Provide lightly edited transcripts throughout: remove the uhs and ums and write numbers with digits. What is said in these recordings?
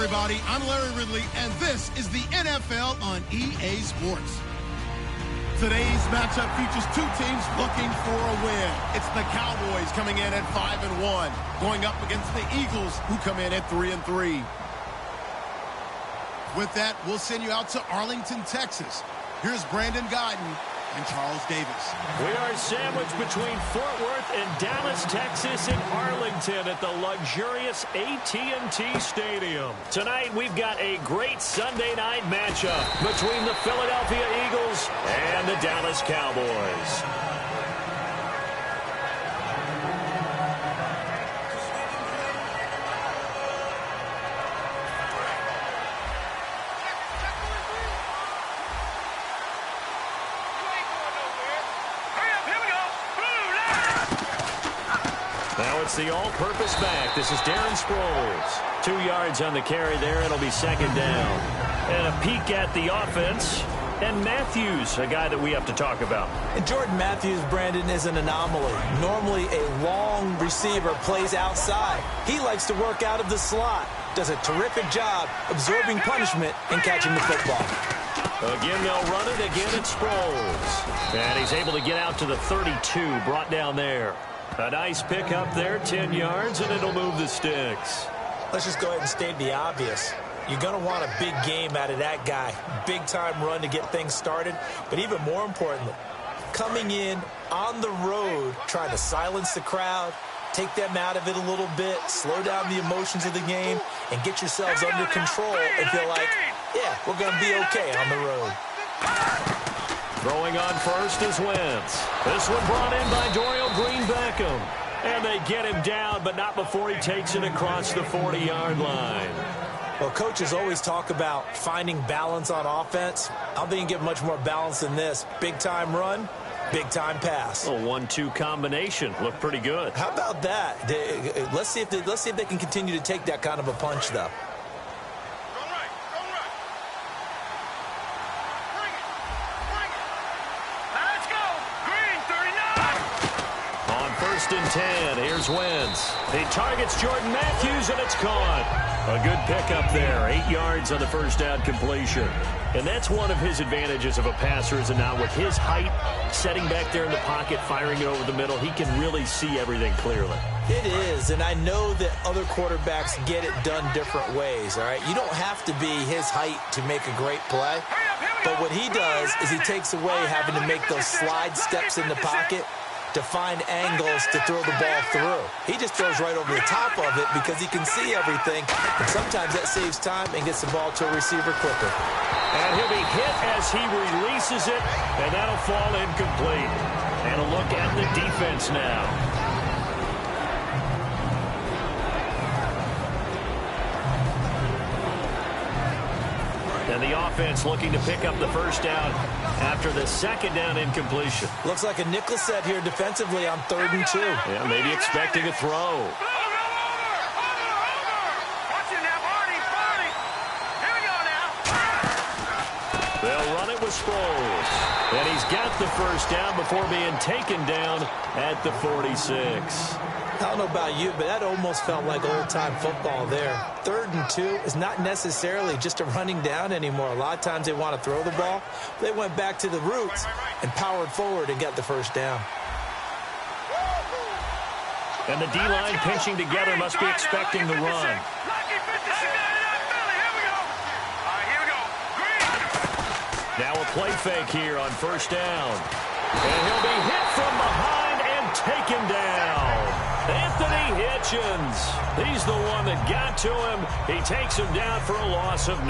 everybody. I'm Larry Ridley, and this is the NFL on EA Sports. Today's matchup features two teams looking for a win. It's the Cowboys coming in at 5-1, going up against the Eagles, who come in at 3-3. With that, we'll send you out to Arlington, Texas. Here's Brandon Guyton and Charles Davis. We are sandwiched between Fort Worth and Dallas, Texas, and Arlington at the luxurious AT&T Stadium. Tonight, we've got a great Sunday night matchup between the Philadelphia Eagles and the Dallas Cowboys. Now it's the all-purpose back. This is Darren Sproles. 2 yards on the carry there. It'll be second down. And a peek at the offense. And Matthews, a guy that we have to talk about. And Jordan Matthews, Brandon, is an anomaly. Normally a long receiver plays outside. He likes to work out of the slot. Does a terrific job absorbing punishment and catching the football. Again, they'll run it. Again, it's Sproles. And he's able to get out to the 32, brought down there. A nice pick up there, 10 yards, and it'll move the sticks. Let's just go ahead and state the obvious. You're going to want a big game out of that guy. Big-time run to get things started. But even more importantly, coming in on the road, trying to silence the crowd, take them out of it a little bit, slow down the emotions of the game, and get yourselves under control and feel like, yeah, we're going to be okay on the road. Throwing on first is Wentz. This one brought in by Dorial Green-Beckham. And they get him down, but not before he takes it across the 40-yard line. Well, coaches always talk about finding balance on offense. I don't think you get much more balance than this. Big-time run, big-time pass. A 1-2 combination. Looked pretty good. How about that? Let's see if they can continue to take that kind of a punch, though. First and 10. Here's Wentz. He targets Jordan Matthews, and it's caught. A good pickup there. 8 yards on the first down completion. And that's one of his advantages of a passer, is now with his height, setting back there in the pocket, firing it over the middle, he can really see everything clearly. It is, and I know that other quarterbacks get it done different ways, all right? You don't have to be his height to make a great play. But what he does is he takes away having to make those slide steps in the pocket to find angles to throw the ball through. He just throws right over the top of it because he can see everything, and sometimes that saves time and gets the ball to a receiver quicker. And he'll be hit as he releases it, and that'll fall incomplete. And a look at the defense now. And the offense looking to pick up the first down after the second down incompletion. Looks like a nickel set here defensively on 3rd and 2. Yeah, maybe expecting a throw. They'll run it with Sproles. And he's got the first down before being taken down at the 46. I don't know about you, but that almost felt like old-time football there. 3rd and 2 is not necessarily just a running down anymore. A lot of times they want to throw the ball. They went back to the roots and powered forward and got the first down. And the D-line pinching together, must be expecting the run. Now a play fake here on first down. And he'll be hit from behind and taken down. Anthony Hitchens. He's the one that got to him. He takes him down for a loss of 9.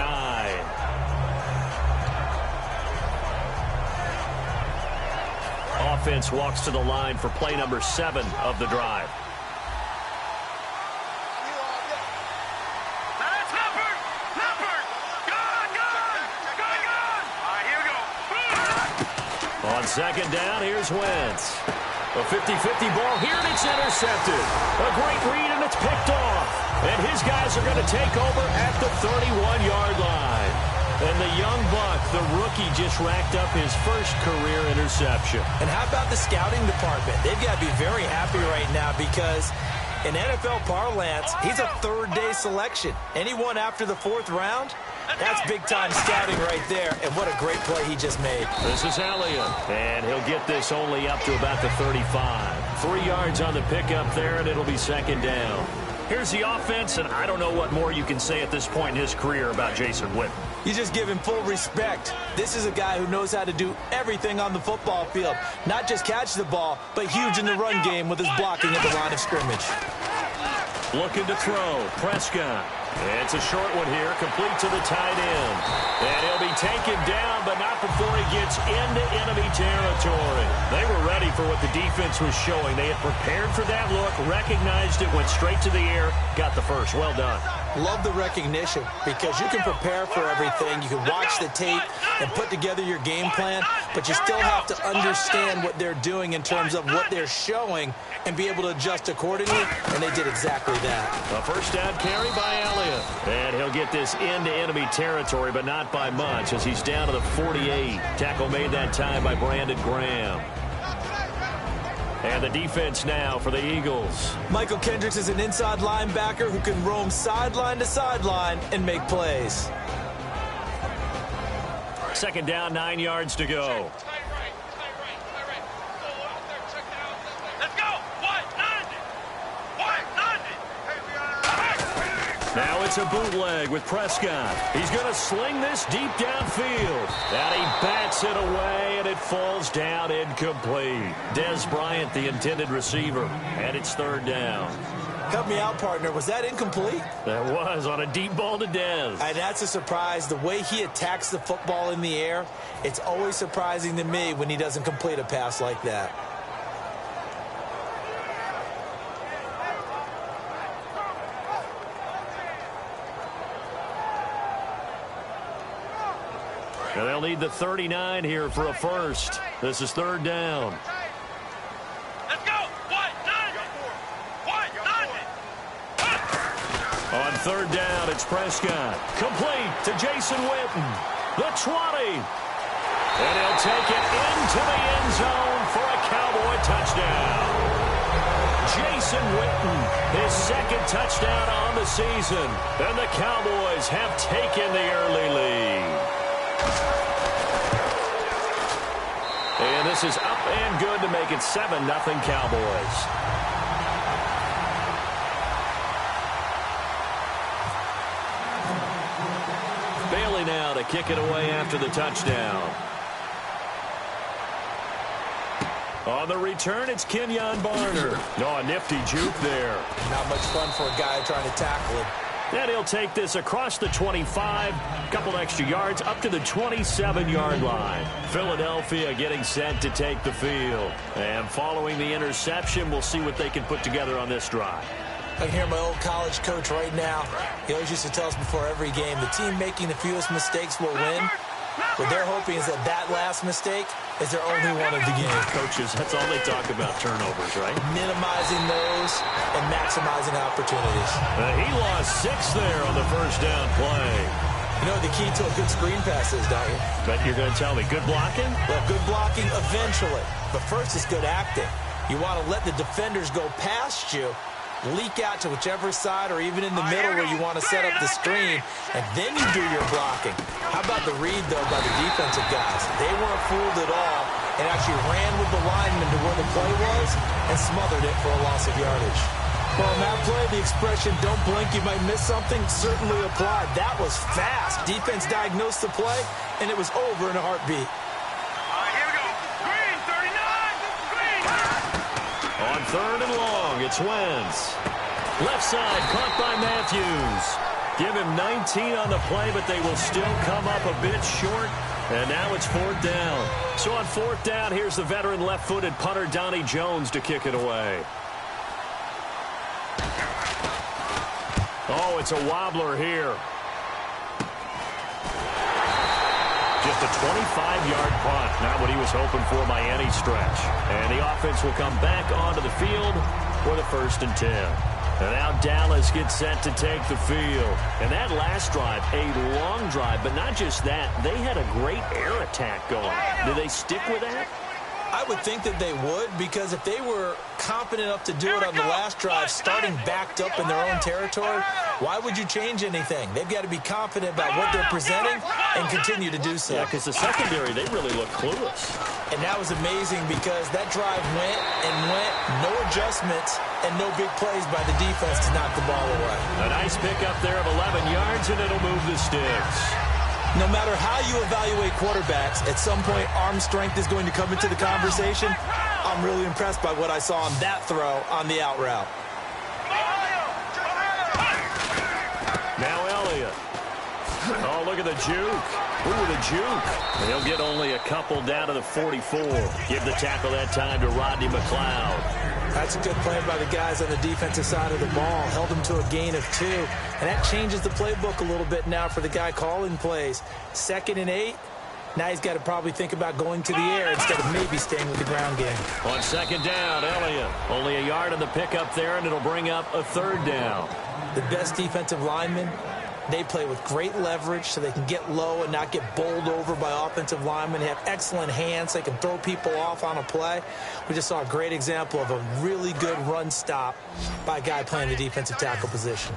Offense walks to the line for play number 7 of the drive. On second down, here's Wentz. A 50-50 ball here, and it's intercepted. A great read, and it's picked off. And his guys are going to take over at the 31-yard line. And the young buck, the rookie, just racked up his first career interception. And how about the scouting department? They've got to be very happy right now because In NFL parlance, he's a third-day selection. Anyone after the 4th round? That's big-time scouting right there, and what a great play he just made. This is Elliott, and he'll get this only up to about the 35. 3 yards on the pickup there, and it'll be 2nd down. Here's the offense, and I don't know what more you can say at this point in his career about Jason Witten. You just give him full respect. This is a guy who knows how to do everything on the football field. Not just catch the ball, but huge in the run game with his blocking at the line of scrimmage. Looking to throw. Prescott. It's a short one here, complete to the tight end. And he'll be taken down, but not before he gets into enemy territory. They were ready for what the defense was showing. They had prepared for that look, recognized it, went straight to the air, got the first. Well done. Love the recognition because you can prepare for everything. You can watch the tape and put together your game plan, but you still have to understand what they're doing in terms of what they're showing and be able to adjust accordingly, and they did exactly that. A first down carry by Elliott. And he'll get this into enemy territory, but not by much as he's down to the 48. Tackle made that time by Brandon Graham. And the defense now for the Eagles. Michael Kendricks is an inside linebacker who can roam sideline to sideline and make plays. 2nd down, 9 yards to go. Now it's a bootleg with Prescott. He's going to sling this deep downfield. And he bats it away, and it falls down incomplete. Dez Bryant, the intended receiver, and it's 3rd down. Help me out, partner. Was that incomplete? That was on a deep ball to Dez. And that's a surprise. The way he attacks the football in the air, it's always surprising to me when he doesn't complete a pass like that. And they'll need the 39 here for a first. This is 3rd down. Let's go. On 3rd down, it's Prescott. Complete to Jason Witten. The 20. And he'll take it into the end zone for a Cowboy touchdown. Jason Witten, his 2nd touchdown on the season. And the Cowboys have taken the early lead. And this is up and good to make it 7-0 Cowboys. Bailey now to kick it away after the touchdown. On the return, it's Kenyon Barner. A nifty juke there. Not much fun for a guy trying to tackle him. And he'll take this across the 25, a couple extra yards, up to the 27-yard line. Philadelphia getting set to take the field. And following the interception, we'll see what they can put together on this drive. I can hear my old college coach right now. He always used to tell us before every game, the team making the fewest mistakes will win. What they're hoping is that that last mistake is their only one of the game. Coaches, that's all they talk about, turnovers, right? Minimizing those and maximizing opportunities. He lost 6 there on the first down play. You know what the key to a good screen pass is, don't you? But you're going to tell me, good blocking? Well, good blocking eventually. But first is good acting. You want to let the defenders go past you, leak out to whichever side or even in the middle where you want to set up the screen, and then you do your blocking. How about the read, though, by the defensive guys? They weren't fooled at all and actually ran with the lineman to where the play was and smothered it for a loss of yardage. Well, on that play, the expression, don't blink, you might miss something, certainly applied. That was fast. Defense diagnosed the play, and it was over in a heartbeat. All right, here we go. Green, 39. Green. On 3rd and long, it's Wentz. Left side, caught by Matthews. Give him 19 on the play, but they will still come up a bit short. And now it's 4th down. So on 4th down, here's the veteran left-footed punter Donnie Jones to kick it away. Oh, it's a wobbler here. Just a 25-yard punt. Not what he was hoping for by any stretch. And the offense will come back onto the field for the 1st and 10. And now Dallas gets set to take the field. And that last drive, a long drive, but not just that. They had a great air attack going. Do they stick with that? I would think that they would, because if they were confident enough to do it on the last drive, starting backed up in their own territory, why would you change anything? They've got to be confident about what they're presenting and continue to do so. Yeah, because the secondary, they really look clueless. And that was amazing because that drive went and went, no adjustments and no big plays by the defense to knock the ball away. A nice pickup there of 11 yards, and it'll move the sticks. No matter how you evaluate quarterbacks, at some point arm strength is going to come into the conversation. I'm really impressed by what I saw on that throw on the out route. Now Elliott. Oh, look at the juke. Ooh, the juke. They'll get only a couple down to the 44. Give the tackle that time to Rodney McLeod. That's a good play by the guys on the defensive side of the ball. Held them to a gain of 2. And that changes the playbook a little bit now for the guy calling plays. 2nd and 8. Now he's got to probably think about going to the air instead of maybe staying with the ground game. On 2nd down, Elliott. Only a yard on the pickup there, and it'll bring up a 3rd down. The best defensive linemen, they play with great leverage so they can get low and not get bowled over by offensive linemen. They have excellent hands. They can throw people off on a play. We just saw a great example of a really good run stop by a guy playing the defensive tackle position.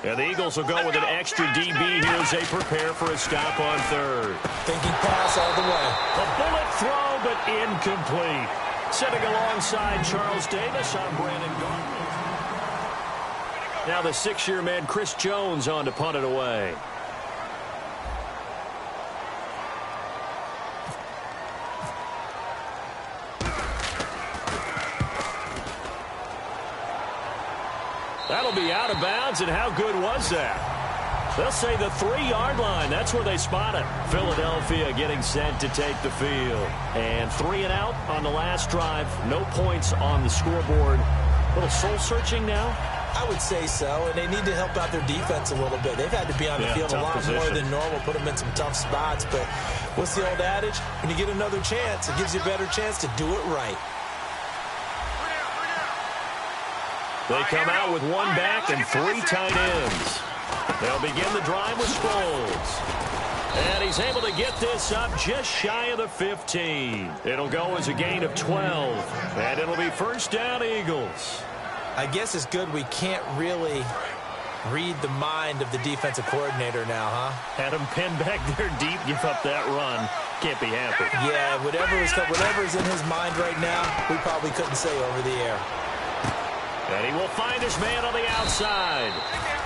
And the Eagles will go with an extra DB here as they prepare for a stop on 3rd. Thinking pass all the way. A bullet throw, but incomplete. Sitting alongside Charles Davis, I'm Brandon Gardner. Now the 6-year man Chris Jones on to punt it away. That'll be out of bounds, and how good was that? They'll say the 3-yard line. That's where they spot it. Philadelphia getting set to take the field. And 3 and out on the last drive. No points on the scoreboard. A little soul-searching now? I would say so, and they need to help out their defense a little bit. They've had to be on the field a lot more than normal, put them in some tough spots. But what's the old adage? When you get another chance, it gives you a better chance to do it right. They come out with 1 back and 3 tight ends. They'll begin the drive with Sproles. And he's able to get this up just shy of the 15. It'll go as a gain of 12. And it'll be 1st down, Eagles. I guess it's good we can't really read the mind of the defensive coordinator now, huh? Had him pinned back there deep, give up that run. Can't be happy. Yeah, whatever's in his mind right now, we probably couldn't say over the air. And he will find his man on the outside.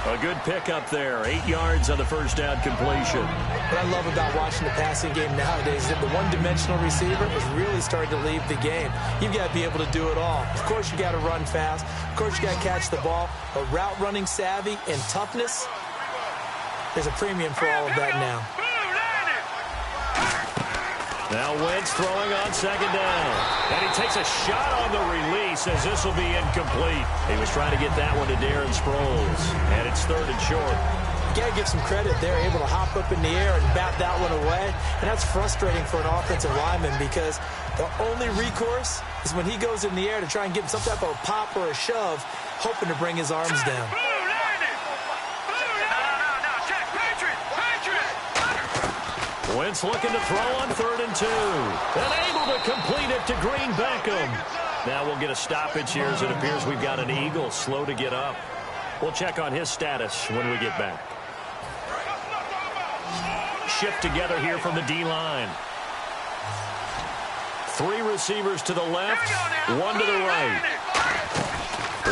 A good pickup there. 8 yards on the 1st down completion. What I love about watching the passing game nowadays is that the one-dimensional receiver is really starting to leave the game. You've got to be able to do it all. Of course, you got to run fast. Of course, you got to catch the ball. But route running savvy and toughness, there's a premium for all of that now. Now Wentz throwing on 2nd down. And he takes a shot on the release as this will be incomplete. He was trying to get that one to Darren Sproles. And it's 3rd and short. You got to give some credit. They're able to hop up in the air and bat that one away. And that's frustrating for an offensive lineman because the only recourse is when he goes in the air to try and give him some type of a pop or a shove, hoping to bring his arms down. Wentz looking to throw on 3rd and 2. And able to complete it to Green Beckham. Now we'll get a stoppage here as it appears we've got an Eagle slow to get up. We'll check on his status when we get back. Shift together here from the D-line. 3 receivers to the left, 1 to the right.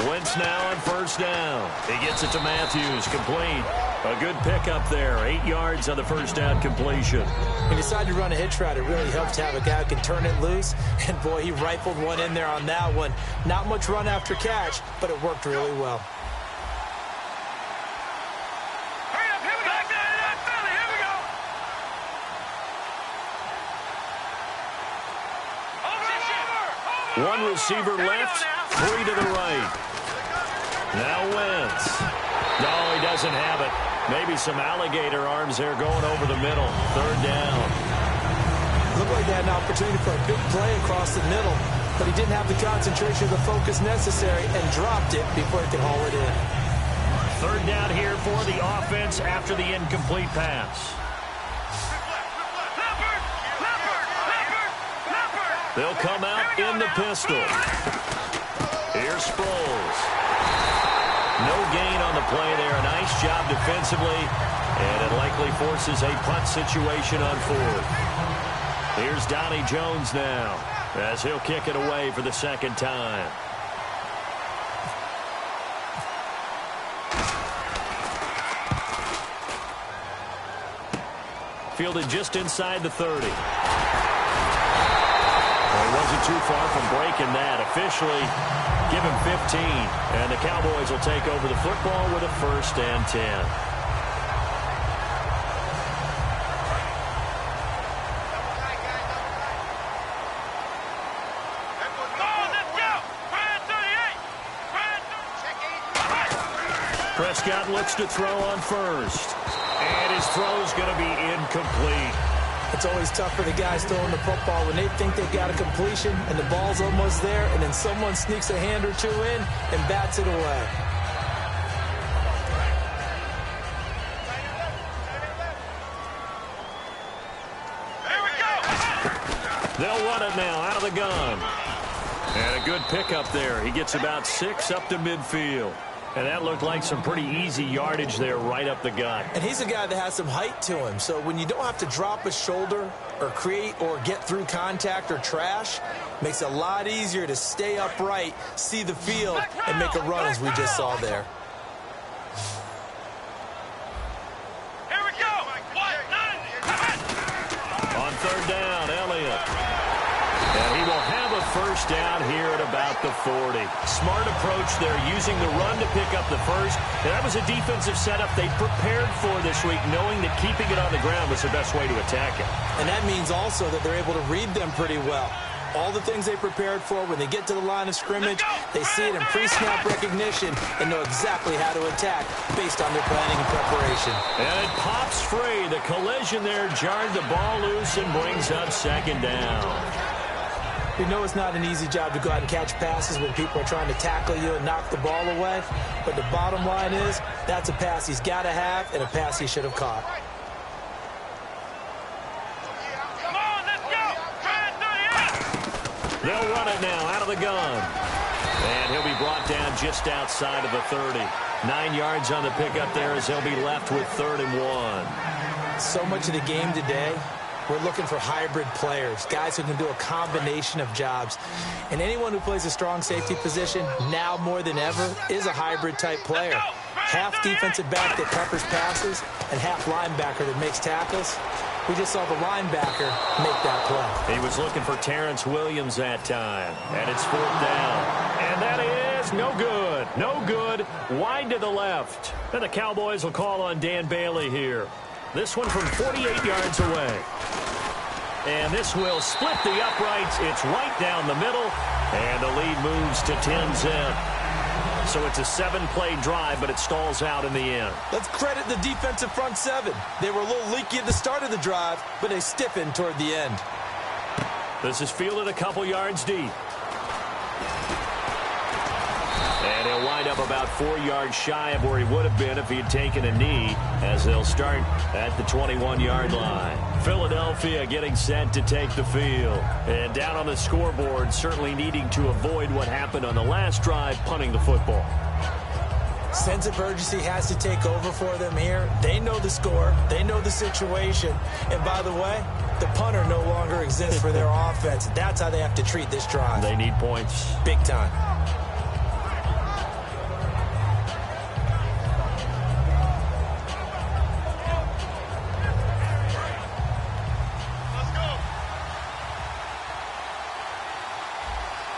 Wentz now on 1st down. He gets it to Matthews, complete. A good pickup there, 8 yards on the 1st down completion. When you decide to run a hitch route, it really helps to have a guy who can turn it loose. And, boy, he rifled one in there on that one. Not much run after catch, but it worked really well. One receiver left, 3 to the right. Now Wentz. No, he doesn't have it. Maybe some alligator arms there going over the middle. 3rd down. Looked like they had an opportunity for a big play across the middle, but he didn't have the concentration or the focus necessary and dropped it before he could haul it in. 3rd down here for the offense after the incomplete pass. They'll come out in the pistol. Here's Sproles. No gain on the play there. Nice job defensively. And it likely forces a punt situation on fourth. Here's Donnie Jones now as he'll kick it away for the second time. Fielded just inside the 30. Well, he wasn't too far from breaking that. Officially, give him 15. And the Cowboys will take over the football with a 1st and 10. Prescott looks to throw on first. And his throw's going to be incomplete. It's always tough for the guys throwing the football when they think they've got a completion and the ball's almost there, and then someone sneaks a hand or two in and bats it away. Here we go. They'll run it now out of the gun. And a good pickup there. He gets about 6 up to midfield. And that looked like some pretty easy yardage there right up the gut. And he's a guy that has some height to him. So when you don't have to drop a shoulder or create or get through contact or trash, makes it a lot easier to stay upright, see the field, and make a run as we just saw there. Here we go. On 3rd down, Elliott. And he will have a 1st down here at about the 40. Smart approach there, using the run to pick up the 1st. And that was a defensive setup they prepared for this week, knowing that keeping it on the ground was the best way to attack it. And that means also that they're able to read them pretty well. All the things they prepared for, when they get to the line of scrimmage, they see it in pre-snap recognition and know exactly how to attack based on their planning and preparation. And it pops free. The collision there jarred the ball loose and brings up 2nd down. We know it's not an easy job to go out and catch passes when people are trying to tackle you and knock the ball away. But the bottom line is, that's a pass he's got to have and a pass he should have caught. Come on, let's go. They'll run it now out of the gun. And he'll be brought down just outside of the 30. 9 yards on the pickup there as he'll be left with 3rd and 1. So much of the game today, we're looking for hybrid players, guys who can do a combination of jobs. And anyone who plays a strong safety position, now more than ever, is a hybrid type player. Half defensive back that covers passes and half linebacker that makes tackles. We just saw the linebacker make that play. He was looking for Terrence Williams that time. And it's 4th down. And that is no good. No good. Wide to the left. And the Cowboys will call on Dan Bailey here. This one from 48 yards away. And this will split the uprights. It's right down the middle. And the lead moves to 10-zip. So it's a 7-play drive, but it stalls out in the end. Let's credit the defensive front 7. They were a little leaky at the start of the drive, but they stiffened toward the end. This is fielded a couple yards deep. And he'll wind up about 4 yards shy of where he would have been if he had taken a knee, as they'll start at the 21-yard line. Philadelphia getting set to take the field. And down on the scoreboard, certainly needing to avoid what happened on the last drive, punting the football. Sense of urgency has to take over for them here. They know the score. They know the situation. And by the way, the punter no longer exists for their offense. That's how they have to treat this drive. They need points. Big time.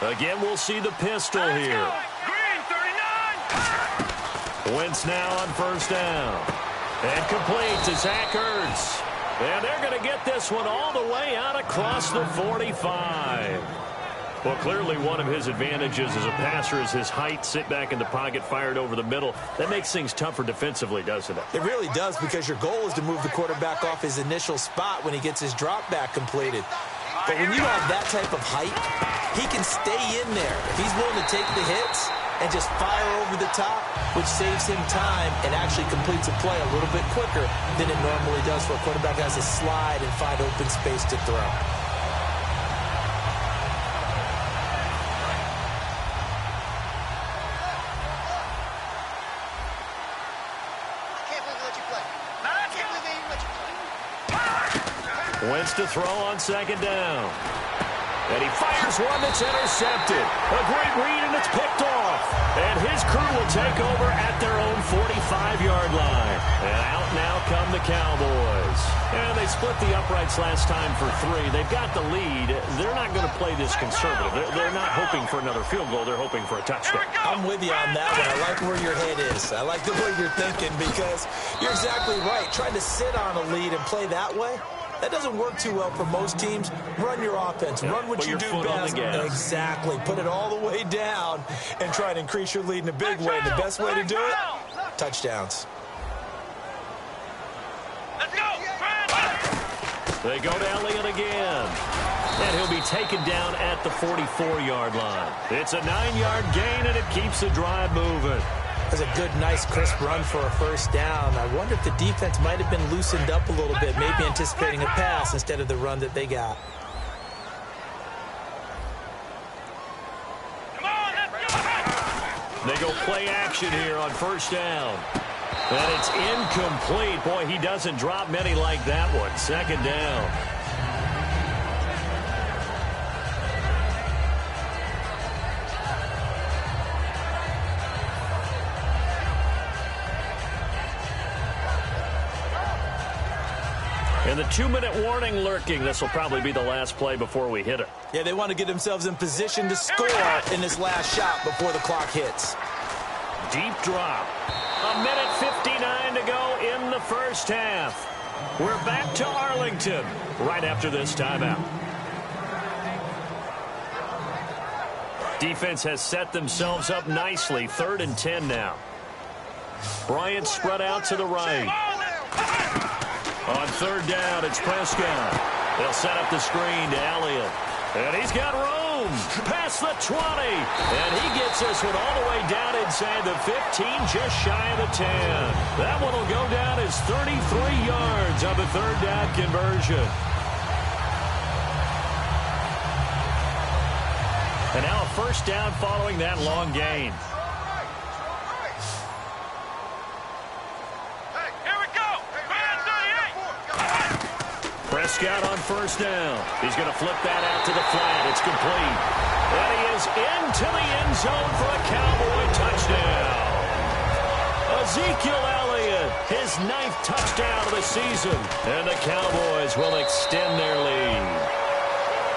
Again, we'll see the pistol here. Green, 39. Wentz now on 1st down. And complete to Zach Ertz. And they're going to get this one all the way out across the 45. Well, clearly one of his advantages as a passer is his height. Sit back in the pocket, fired over the middle. That makes things tougher defensively, doesn't it? It really does, because your goal is to move the quarterback off his initial spot when he gets his drop back completed. But when you have that type of height, he can stay in there. If he's willing to take the hits and just fire over the top, which saves him time and actually completes a play a little bit quicker than it normally does for a quarterback who has to slide and find open space to throw. Wentz to throw on second down. And he fires one that's intercepted. A great read, and it's picked off. And his crew will take over at their own 45-yard line. And out now come the Cowboys. And they split the uprights last time for 3. They've got the lead. They're not going to play this conservative. They're not hoping for another field goal. They're hoping for a touchdown. I'm with you on that one. I like where your head is. I like the way you're thinking because you're exactly right. Trying to sit on a lead and play that way, that doesn't work too well for most teams. Run your offense. Run what you do best. Exactly. Put it all the way down and try to increase your lead in a big way. The best way to do it, touchdowns. Let's go. They go to Elliott again. And he'll be taken down at the 44-yard line. It's a 9-yard gain, and it keeps the drive moving. That's a good, nice, crisp run for a first down. I wonder if the defense might have been loosened up a little bit, maybe anticipating a pass instead of the run that they got. Come on, let's go. They go play action here on first down. And it's incomplete. Boy, he doesn't drop many like that one. Second down. And the 2-minute warning lurking. This will probably be the last play before we hit it. Yeah, they want to get themselves in position to score in this last shot before the clock hits. Deep drop. 1:59 to go in the first half. We're back to Arlington right after this timeout. Defense has set themselves up nicely. 3rd and 10 now. Bryant spread out to the right. On 3rd down, it's Prescott. They'll set up the screen to Elliott. And he's got room. Past the 20. And he gets this one all the way down inside the 15, just shy of the 10. That one will go down as 33 yards on the 3rd down conversion. And now a first down following that long gain. Prescott on first down. He's going to flip that out to the flat. It's complete. And he is into the end zone for a Cowboy touchdown. Ezekiel Elliott, his 9th touchdown of the season. And the Cowboys will extend their lead.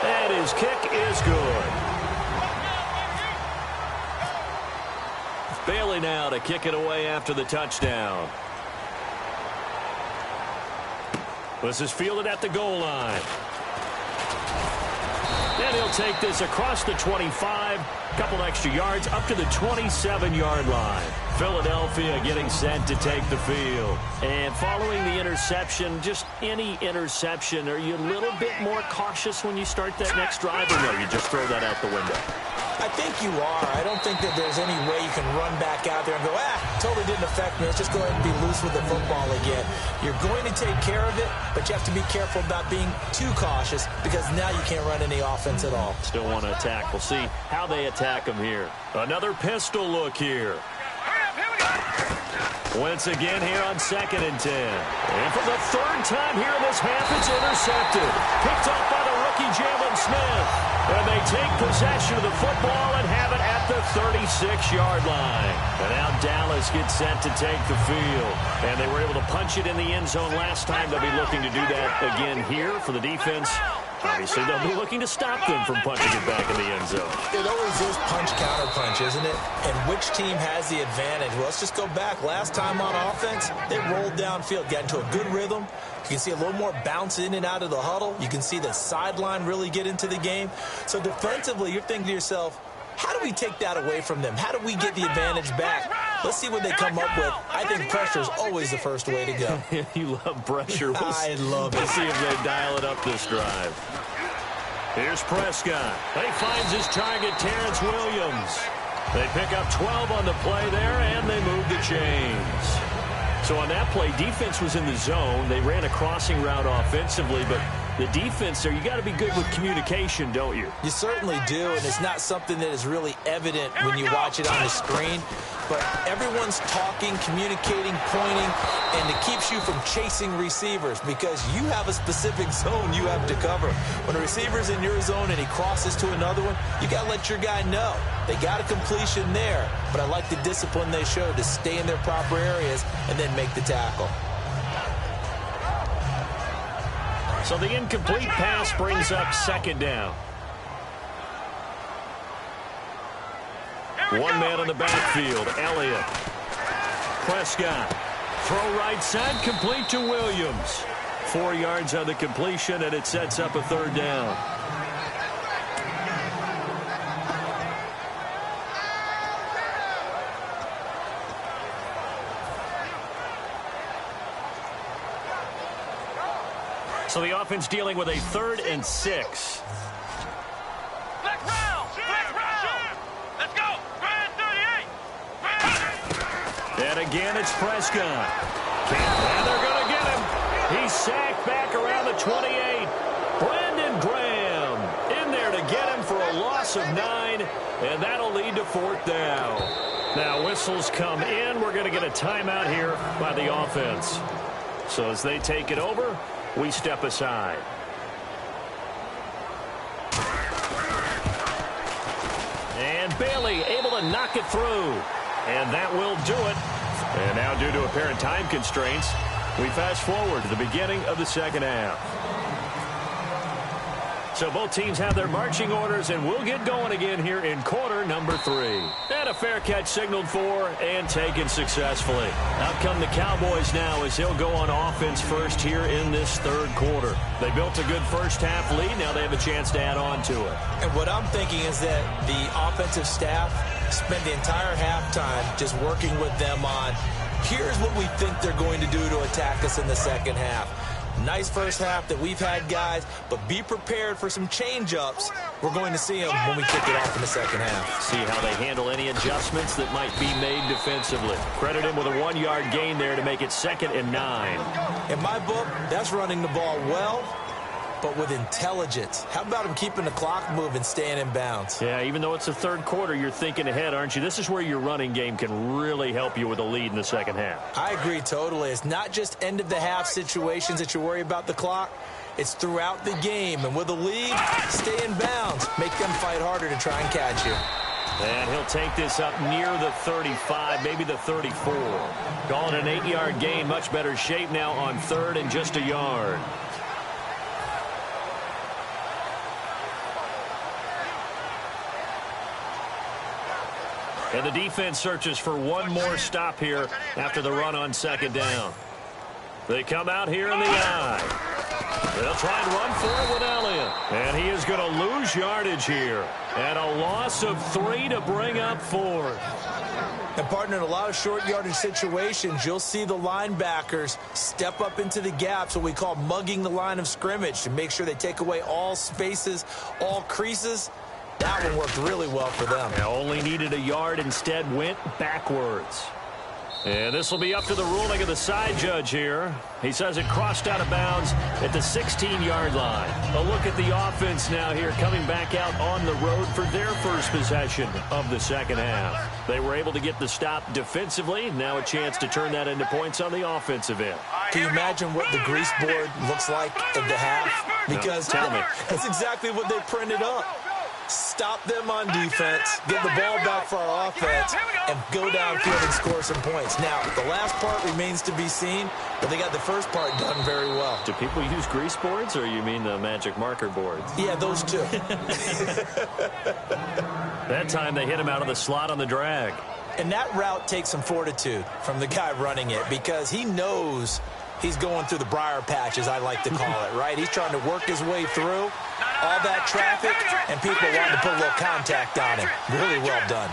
And his kick is good. Bailey now to kick it away after the touchdown. This is fielded at the goal line. And he'll take this across the 25, couple extra yards, up to the 27-yard line. Philadelphia getting set to take the field. And following the interception, just any interception, are you a little bit more cautious when you start that next drive, or no, you just throw that out the window? I think you are. I don't think that there's any way you can run back out there and go, totally didn't affect me. Let's just go ahead and be loose with the football again. You're going to take care of it, but you have to be careful about being too cautious because now you can't run any offense at all. Still want to attack. We'll see how they attack him here. Another pistol look here. Wentz again here on 2nd and 10. And for the 3rd time here in this half, it's intercepted. Picked up by the rookie JMSFA. And they take possession of the football and have it at the 36-yard line. And now Dallas gets set to take the field. And they were able to punch it in the end zone last time. They'll be looking to do that again here for the defense. Obviously, they'll be looking to stop them from punching it back in the end zone. It always is punch-counter-punch, isn't it? And which team has the advantage? Well, let's just go back. Last time on offense, they rolled downfield, got into a good rhythm. You can see a little more bounce in and out of the huddle. You can see the sideline really get into the game. So defensively, you're thinking to yourself, how do we take that away from them? How do we get the advantage back? Let's see what they come up with. I think pressure is always the first way to go. You love pressure. I love it. We'll see if they dial it up this drive. Here's Prescott. He finds his target, Terrence Williams. They pick up 12 on the play there, and they move the chains. So on that play, defense was in the zone. They ran a crossing route offensively, but the defense there, you got to be good with communication, don't you? You certainly do, and it's not something that is really evident when you watch it on the screen. But everyone's talking, communicating, pointing, and it keeps you from chasing receivers because you have a specific zone you have to cover. When a receiver's in your zone and he crosses to another one, you got to let your guy know. They got a completion there, but I like the discipline they showed to stay in their proper areas and then make the tackle. So the incomplete pass brings up second down. One man on the backfield, Elliott. Prescott. Throw right side, complete to Williams. 4 yards on the completion, and it sets up a third down. So the offense dealing with a 3rd and 6. Black round! Black round! Let's go! Grand 38! And again, it's Prescott. And they're going to get him. He's sacked back around the 28. Brandon Graham in there to get him for a loss of 9, and that'll lead to 4th down. Now, whistles come in. We're going to get a timeout here by the offense. So as they take it over, we step aside. And Bailey able to knock it through. And that will do it. And now, due to apparent time constraints, we fast forward to the beginning of the second half. So both teams have their marching orders, and we'll get going again here in quarter number 3. And a fair catch signaled for and taken successfully. Out come the Cowboys now as they'll go on offense first here in this 3rd quarter. They built a good first half lead. Now they have a chance to add on to it. And what I'm thinking is that the offensive staff spent the entire halftime just working with them on, here's what we think they're going to do to attack us in the second half. Nice first half that we've had, guys, but be prepared for some change-ups. We're going to see them when we kick it off in the second half. See how they handle any adjustments that might be made defensively. Credit him with a 1-yard gain there to make it 2nd and 9. In my book, that's running the ball well, but with intelligence. How about him keeping the clock moving, staying in bounds? Yeah, even though it's the 3rd quarter, you're thinking ahead, aren't you? This is where your running game can really help you with a lead in the second half. I agree totally. It's not just end-of-the-half situations that you worry about the clock. It's throughout the game. And with a lead, stay in bounds. Make them fight harder to try and catch you. And he'll take this up near the 35, maybe the 34. Calling an 8-yard gain, much better shape now on 3rd and just a yard. And the defense searches for one more stop here after the run on 2nd down. They come out here in the eye. They'll try and run for it with Elliott. And he is going to lose yardage here. And a loss of 3 to bring up 4th. And, partner, in a lot of short yardage situations, you'll see the linebackers step up into the gaps, what we call mugging the line of scrimmage, to make sure they take away all spaces, all creases. That one worked really well for them. Now only needed a yard, instead went backwards. And this will be up to the ruling of the side judge here. He says it crossed out of bounds at the 16-yard line. A look at the offense now here, coming back out on the road for their first possession of the second half. They were able to get the stop defensively. Now a chance to turn that into points on the offensive end. Can you imagine what the grease board looks like at the half? Because tell me. That's exactly what they printed up. Stop them on defense, get the ball back for our offense, and go downfield and score some points. Now, the last part remains to be seen, but they got the first part done very well. Do people use grease boards, or you mean the magic marker boards? Yeah, those two. That time they hit him out of the slot on the drag. And that route takes some fortitude from the guy running it, because he knows he's going through the briar patch, as I like to call it, right? He's trying to work his way through all that traffic, and people wanting to put a little contact on him. Really well done.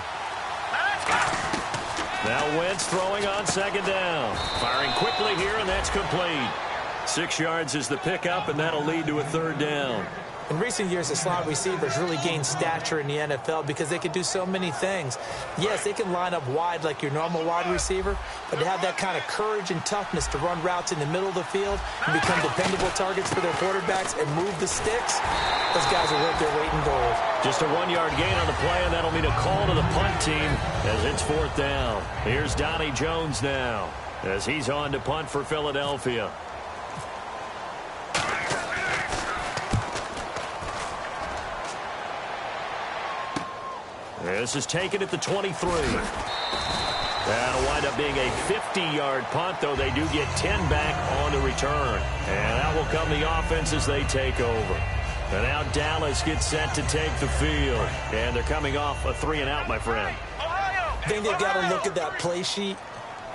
Now Wentz throwing on 2nd down. Firing quickly here, and that's complete. 6 yards is the pickup, and that'll lead to a 3rd down. In recent years, the slot receivers really gained stature in the NFL because they can do so many things. Yes, they can line up wide like your normal wide receiver, but to have that kind of courage and toughness to run routes in the middle of the field and become dependable targets for their quarterbacks and move the sticks, those guys are worth their weight in gold. Just a 1-yard gain on the play, and that'll mean a call to the punt team as it's 4th down. Here's Donnie Jones now as he's on to punt for Philadelphia. This is taken at the 23. That'll wind up being a 50-yard punt, though they do get 10 back on the return. And that will come the offense as they take over. And now Dallas gets set to take the field. And they're coming off a 3-and-out, my friend. I think they've got to look at that play sheet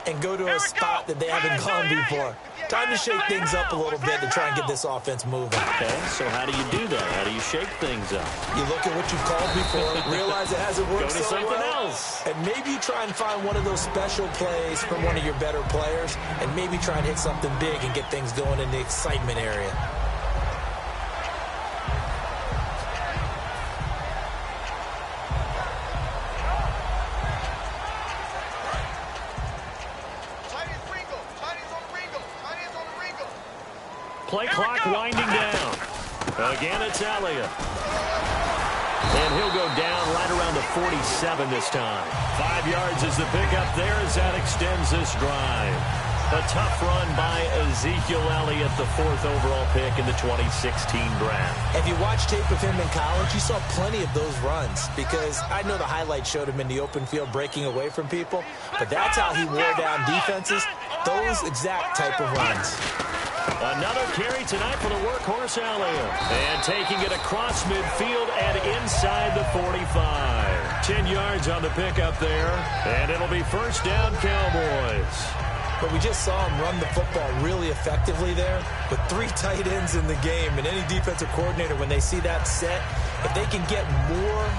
and go to a spot that they haven't gone before. Time to shake things up a little bit to try and get this offense moving. Okay, so how do you do that? How do you shake things up? You look at what you've called before, realize it hasn't worked Go to so something well, else. and maybe you try and find one of those special plays from one of your better players, and maybe try and hit something big and get things going in the excitement area. Play clock winding down. Again, it's Elliott. And he'll go down right around the 47 this time. 5 yards is the pickup there as that extends this drive. A tough run by Ezekiel Elliott, the 4th overall pick in the 2016 draft. If you watch tape of him in college, you saw plenty of those runs because I know the highlights showed him in the open field breaking away from people, but that's how he wore down defenses, those exact type of runs. Another carry tonight for the workhorse Elliott. And taking it across midfield and inside the 45. 10 yards on the pickup there. And it'll be 1st down Cowboys. But we just saw him run the football really effectively there with 3 tight ends in the game. And any defensive coordinator, when they see that set, if they can get more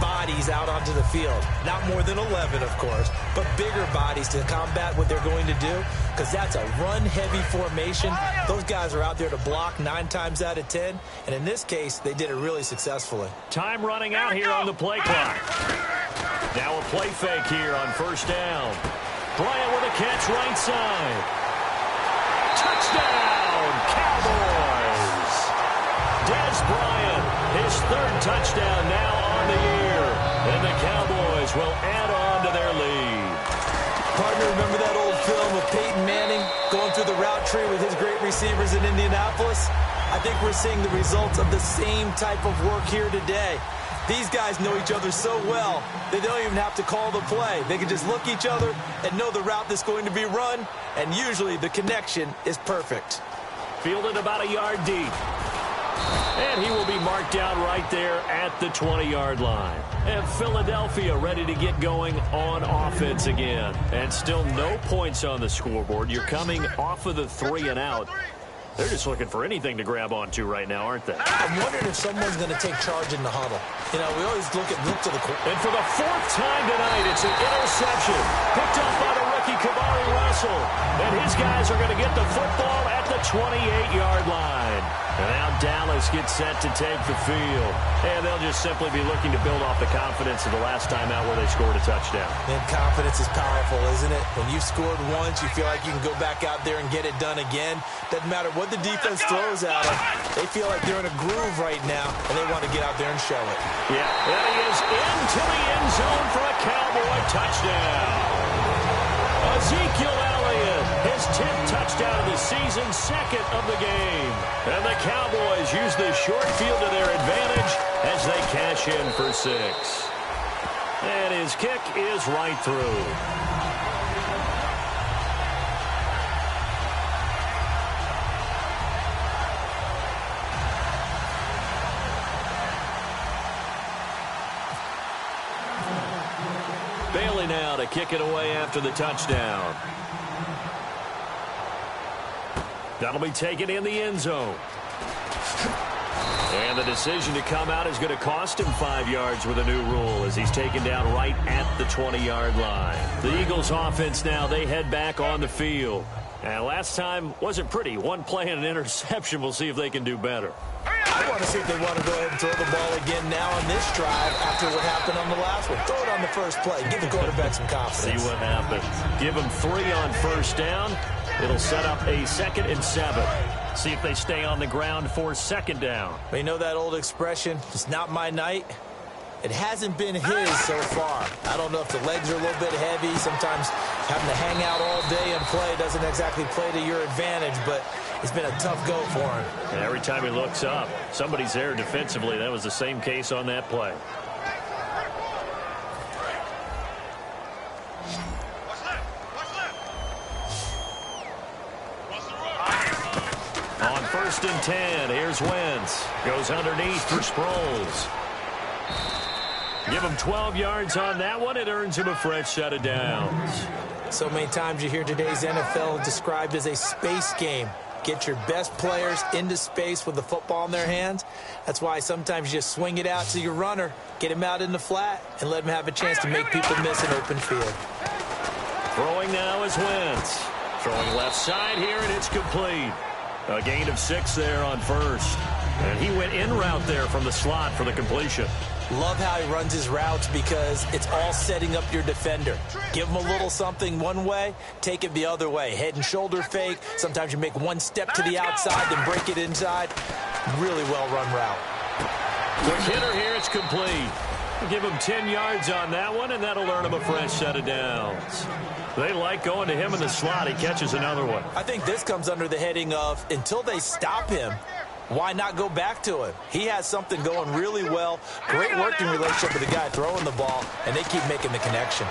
bodies out onto the field, not more than 11, of course, but bigger bodies to combat what they're going to do, because that's a run-heavy formation. Those guys are out there to block 9 times out of 10, and in this case, they did it really successfully. Time running out here on the play clock. Now a play fake here on 1st down. Bryant with a catch right side. Touchdown, Cowboys! Dez Bryant, his 3rd touchdown now on the year. And the Cowboys will add on to their lead. Partner, remember that old film of Peyton Manning going through the route tree with his great receivers in Indianapolis? I think we're seeing the results of the same type of work here today. These guys know each other so well, they don't even have to call the play. They can just look each other and know the route that's going to be run, and usually the connection is perfect. Fielded about a yard deep. And he will be marked down right there at the 20-yard line. And Philadelphia ready to get going on offense again. And still no points on the scoreboard. You're coming off of the 3-and-out. They're just looking for anything to grab onto right now, aren't they? I'm wondering if someone's going to take charge in the huddle. You know, we always look to the... And for the 4th time tonight, it's an interception. Picked up by the rookie Kamari Russell. And his guys are going to get the football at the 28-yard line. And now Dallas gets set to take the field. And they'll just simply be looking to build off the confidence of the last time out where they scored a touchdown. And confidence is powerful, isn't it? When you've scored once, you feel like you can go back out there and get it done again. Doesn't matter what the defense throws at them. They feel like they're in a groove right now, and they want to get out there and show it. Yeah, and he is into the end zone for a Cowboy touchdown. Ezekiel Elliott, his 10th touchdown of the season, 2nd of the game. And the Cowboys use the short field to their advantage as they cash in for 6. And his kick is right through. Bailey now to kick it away after the touchdown. That'll be taken in the end zone. And the decision to come out is going to cost him 5 yards with a new rule as he's taken down right at the 20-yard line. The Eagles offense now, they head back on the field. And last time wasn't pretty. One play and an interception. We'll see if they can do better. I want to see if they want to go ahead and throw the ball again now on this drive after what happened on the last one. Throw it on the first play. Give the quarterback some confidence. See what happens. Give them 3 on first down. It'll set up a 2nd and 7. See if they stay on the ground for 2nd down. Well, you know that old expression, it's not my night? It hasn't been his so far. I don't know if the legs are a little bit heavy. Sometimes having to hang out all day and play doesn't exactly play to your advantage, but it's been a tough go for him. And every time he looks up, somebody's there defensively. That was the same case on that play. On 1st and 10, here's Wentz. Goes underneath for Sproles. Give him 12 yards on that one. It earns him a fresh set of downs. So many times you hear today's NFL described as a space game. Get your best players into space with the football in their hands. That's why sometimes you just swing it out to your runner, get him out in the flat, and let him have a chance to make people miss an open field. Throwing now is Wentz. Throwing left side here, and it's complete. A gain of 6 there on 1st. And he went in route there from the slot for the completion. Love how he runs his routes because it's all setting up your defender. Give him a little something one way, take it the other way. Head and shoulder fake. Sometimes you make one step to the outside, then break it inside. Really well-run route. Quick hitter here, it's complete. Give him 10 yards on that one, and that'll earn him a fresh set of downs. They like going to him in the slot. He catches another one. I think this comes under the heading of until they stop him, why not go back to him? He has something going really well. Great working relationship with the guy throwing the ball, and they keep making the connection.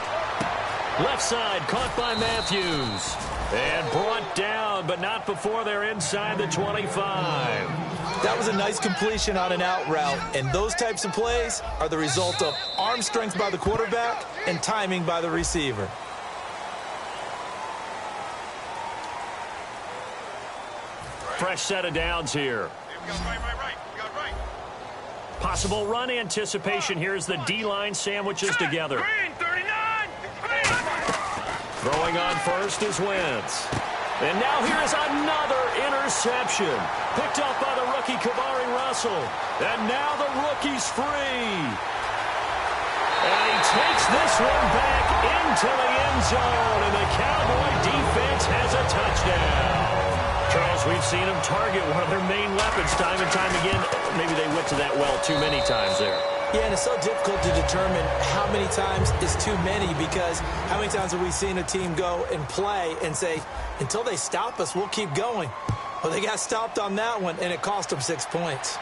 Left side caught by Matthews. And brought down, but not before they're inside the 25. That was a nice completion on an out route, and those types of plays are the result of arm strength by the quarterback and timing by the receiver. Fresh set of downs here. Possible run anticipation. Here's the D-line sandwiches together. Throwing on 1st is Wentz. And now here's another interception. Picked up by the rookie Kamari Russell. And now the rookie's free. And he takes this one back into the end zone. And the Cowboy defense has a touchdown. Charles, we've seen them target one of their main weapons time and time again. Maybe they went to that well too many times there. Yeah, and it's so difficult to determine how many times is too many because how many times have we seen a team go and play and say, until they stop us, we'll keep going. Well, they got stopped on that one, and it cost them 6 points.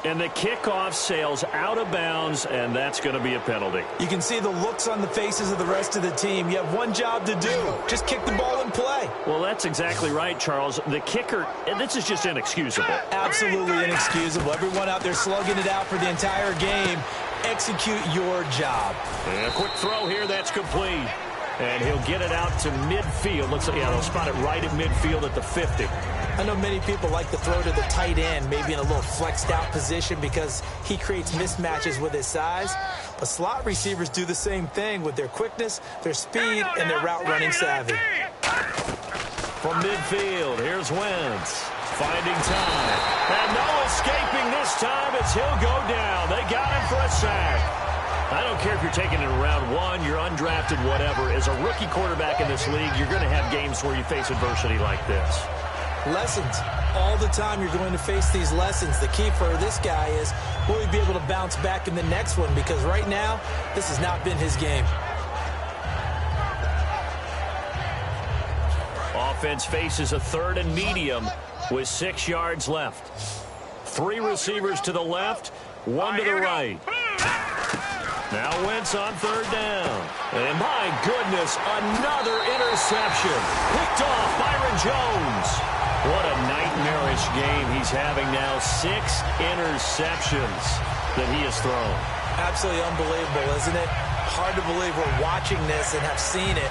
And the kickoff sails out of bounds, and that's going to be a penalty. You can see the looks on the faces of the rest of the team. You have one job to do. Just kick the ball and play. Well, that's exactly right, Charles. The kicker, and this is just inexcusable. Absolutely inexcusable. Everyone out there slugging it out for the entire game. Execute your job. And a quick throw here, that's complete. And he'll get it out to midfield. Looks like, yeah, they'll spot it right at midfield at the 50. I know many people like to throw to the tight end, maybe in a little flexed out position because he creates mismatches with his size. But slot receivers do the same thing with their quickness, their speed, and their route running savvy. From midfield, here's Wentz. Finding time. And no escaping this time as he'll go down. They got him for a sack. I don't care if you're taking it in round 1, you're undrafted, whatever. As a rookie quarterback in this league, you're going to have games where you face adversity like this. Lessons. All the time you're going to face these lessons. The key for this guy is, will he be able to bounce back in the next one? Because right now, this has not been his game. Offense faces a 3rd and medium with 6 yards left. 3 receivers to the left, 1 to the right. Now Wentz on 3rd down. And my goodness, another interception. Picked off Byron Jones. What a nightmarish game he's having now. 6 interceptions that he has thrown. Absolutely unbelievable, isn't it? Hard to believe we're watching this and have seen it.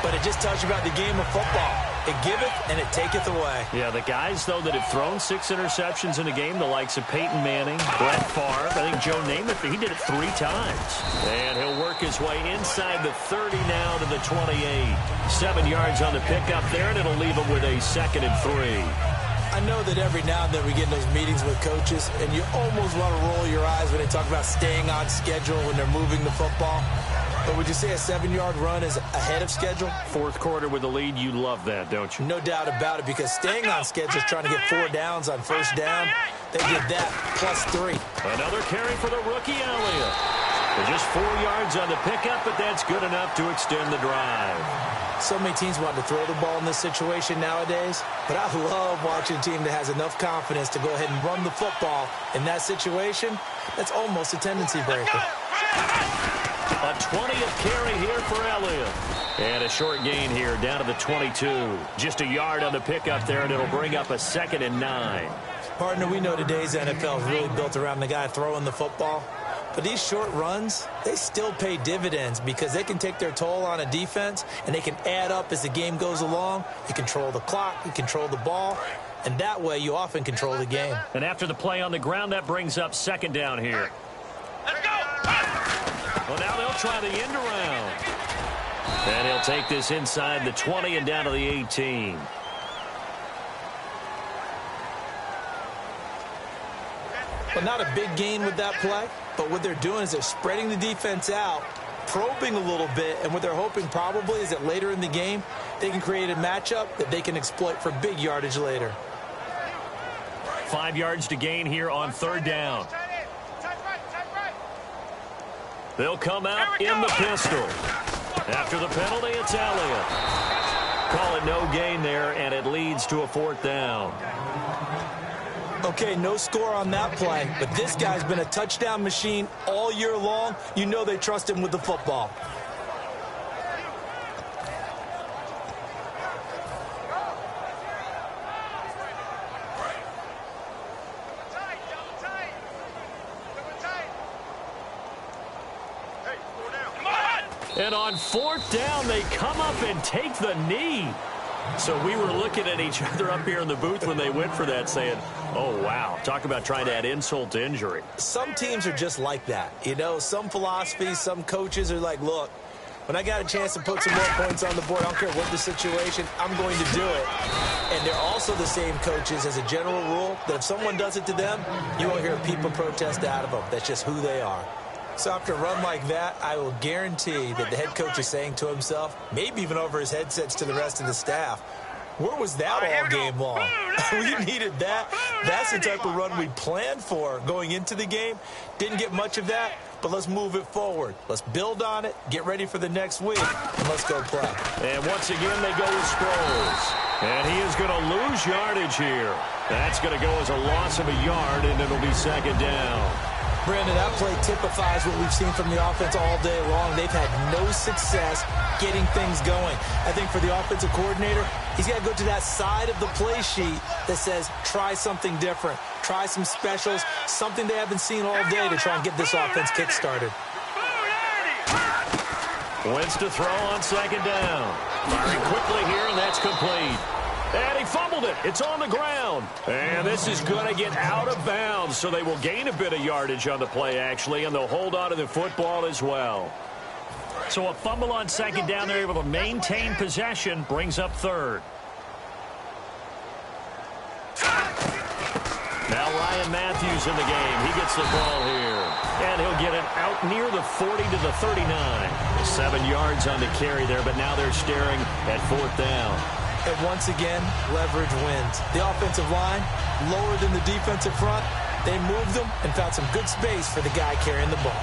But it just tells you about the game of football. It giveth and it taketh away. Yeah, the guys, though, that have thrown 6 interceptions in a game, the likes of Peyton Manning, Brett Favre, I think Joe Namath, he did it 3 times. And he'll work his way inside the 30 now to the 28. 7 yards on the pickup there, and it'll leave him with a 2nd and 3. I know that every now and then we get in those meetings with coaches, and you almost want to roll your eyes when they talk about staying on schedule when they're moving the football. But would you say a 7-yard run is ahead of schedule? Fourth quarter with the lead, you love that, don't you? No doubt about it, because staying on schedule is trying to get 4 downs on first down. They did that plus 3. Another carry for the rookie Elliott. Just 4 yards on the pickup, but that's good enough to extend the drive. So many teams want to throw the ball in this situation nowadays, but I love watching a team that has enough confidence to go ahead and run the football. In that situation, that's almost a tendency breaker. A 20th carry here for Elliott. And a short gain here down to the 22. Just a yard on the pickup there, and it'll bring up a 2nd and 9. Partner, we know today's NFL is really built around the guy throwing the football. But these short runs, they still pay dividends because they can take their toll on a defense, and they can add up as the game goes along. You control the clock, you control the ball, and that way you often control the game. And after the play on the ground, that brings up 2nd down here. Let's go. Well, now they'll try the end around. And he'll take this inside the 20 and down to the 18. Well, not a big gain with that play, but what they're doing is they're spreading the defense out, probing a little bit, and what they're hoping probably is that later in the game, they can create a matchup that they can exploit for big yardage later. 5 yards to gain here on 3rd down. They'll come out in the pistol. After the penalty, it's Elliott. Call it no gain there, and it leads to a 4th down. Okay, no score on that play, but this guy's been a touchdown machine all year long. You know they trust him with the football. And on 4th down, they come up and take the knee. So we were looking at each other up here in the booth when they went for that saying, oh, wow, talk about trying to add insult to injury. Some teams are just like that. You know, some philosophies, some coaches are like, look, when I got a chance to put some more points on the board, I don't care what the situation, I'm going to do it. And they're also the same coaches as a general rule that if someone does it to them, you won't hear a people protest out of them. That's just who they are. So after a run like that, I will guarantee that the head coach is saying to himself, maybe even over his headsets to the rest of the staff, where was that all game long? We needed that. That's the type of run we planned for going into the game. Didn't get much of that, but let's move it forward. Let's build on it, get ready for the next week, and let's go play. And once again, they go with Sproles. And he is going to lose yardage here. That's going to go as a loss of a yard, and it'll be 2nd down. Brandon, that play typifies what we've seen from the offense all day long. They've had no success getting things going. I think for the offensive coordinator, he's got to go to that side of the play sheet that says, try something different. Try some specials, something they haven't seen all day to try and get this offense kick-started. Wentz to throw on 2nd down. Firing quickly here, and that's complete. And he fumbled it. It's on the ground. And this is going to get out of bounds, so they will gain a bit of yardage on the play, actually, and they'll hold on to the football as well. So a fumble on 2nd down. They're able to maintain possession, brings up 3rd. Now Ryan Matthews in the game. He gets the ball here. And he'll get it out near the 40 to the 39. 7 yards on the carry there, but now they're staring at 4th down. And once again, leverage wins. The offensive line, lower than the defensive front, they moved them and found some good space for the guy carrying the ball.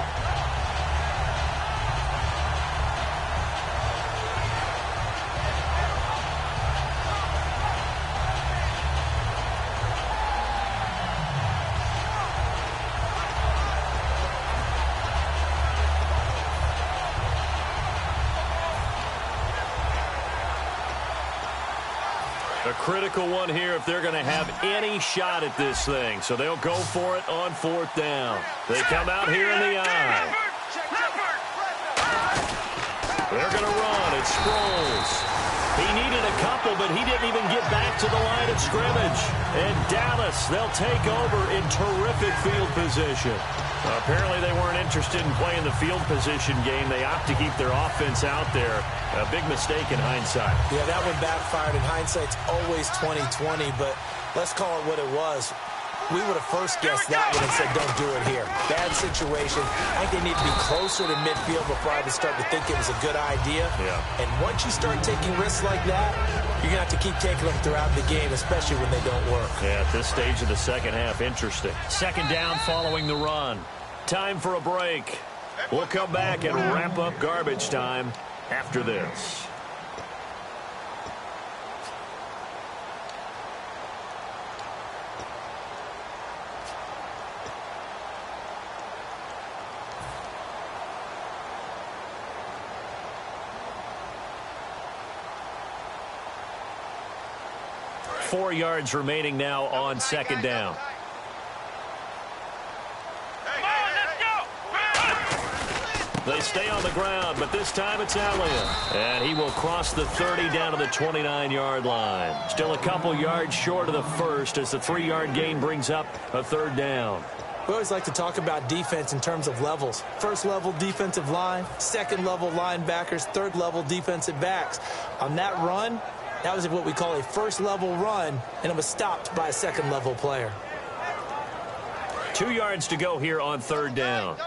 A critical one here if they're going to have any shot at this thing. So they'll go for it on 4th down. They come out here in the eye. They're going to run. It's Sproles. He needed a couple, but he didn't even get back to the line of scrimmage. And Dallas, they'll take over in terrific field position. Apparently they weren't interested in playing the field position game. They opt to keep their offense out there. A big mistake in hindsight. Yeah, that one backfired. In hindsight's always 20/20, but let's call it what it was. We would have first guessed that one and said, don't do it here. Bad situation. I think they need to be closer to midfield before I would start to think it was a good idea. Yeah. And once you start taking risks like that, you're going to have to keep taking them throughout the game, especially when they don't work. Yeah, at this stage of the second half, interesting. Second down following the run. Time for a break. We'll come back and wrap up garbage time after this. Four yards remaining now on second down. They stay on the ground, but this time it's Elliott. And he will cross the 30 down to the 29-yard line. Still a couple yards short of the first as the 3-yard gain brings up a third down. We always like to talk about defense in terms of levels. First-level defensive line, second-level linebackers, third-level defensive backs. On that run, that was what we call a first-level run, and it was stopped by a second-level player. 2 yards to go here on third down.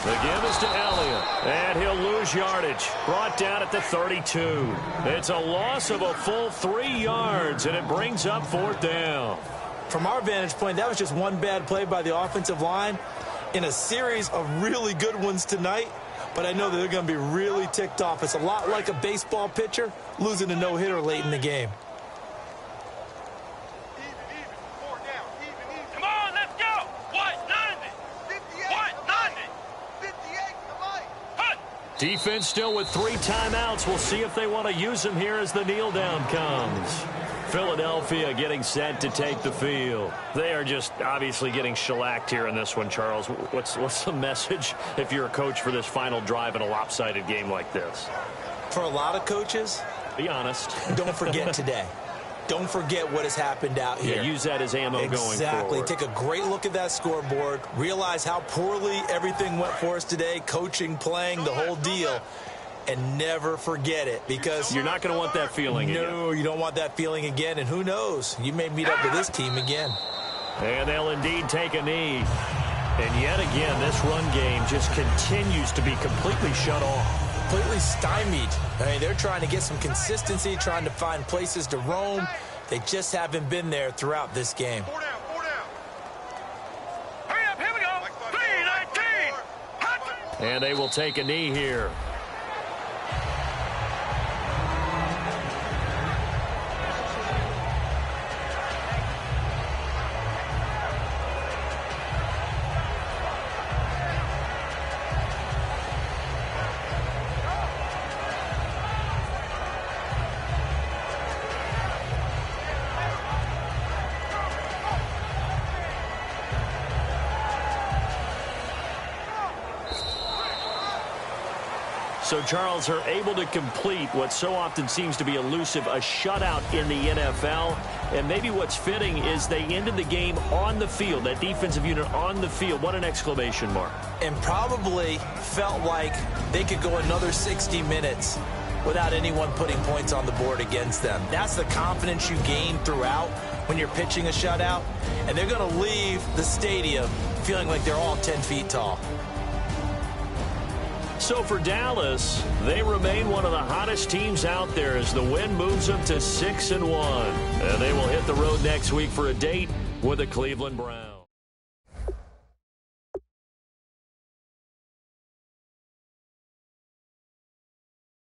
The give is to Elliott, and he'll lose yardage. Brought down at the 32. It's a loss of a full 3 yards, and it brings up fourth down. From our vantage point, that was just one bad play by the offensive line in a series of really good ones tonight, but I know that they're going to be really ticked off. It's a lot like a baseball pitcher losing a no-hitter late in the game. Defense still with 3 timeouts. We'll see if they want to use them here as the kneel down comes. Philadelphia getting set to take the field. They are just obviously getting shellacked here in this one, Charles. What's the message if you're a coach for this final drive in a lopsided game like this? For a lot of coaches, be honest. Don't forget today. Don't forget what has happened out here. Yeah, use that as ammo going forward. Exactly. Take a great look at that scoreboard. Realize how poorly everything went for us today. Coaching, playing, the whole deal. And never forget it, because you're not going to want that feeling again. No, you don't want that feeling again. And who knows? You may meet up with this team again. And they'll indeed take a knee. And yet again, this run game just continues to be completely shut off. Completely stymied. I mean, they're trying to get some consistency, trying to find places to roam. They just haven't been there throughout this game. 4 down. Hurry up, here we go. 3-19. And they will take a knee here. So Charles are able to complete what so often seems to be elusive, a shutout in the NFL. And maybe what's fitting is they ended the game on the field, that defensive unit on the field. What an exclamation mark. And probably felt like they could go another 60 minutes without anyone putting points on the board against them. That's the confidence you gain throughout when you're pitching a shutout. And they're going to leave the stadium feeling like they're all 10 feet tall. So for Dallas, they remain one of the hottest teams out there as the win moves them to 6-1. And they will hit the road next week for a date with the Cleveland Browns.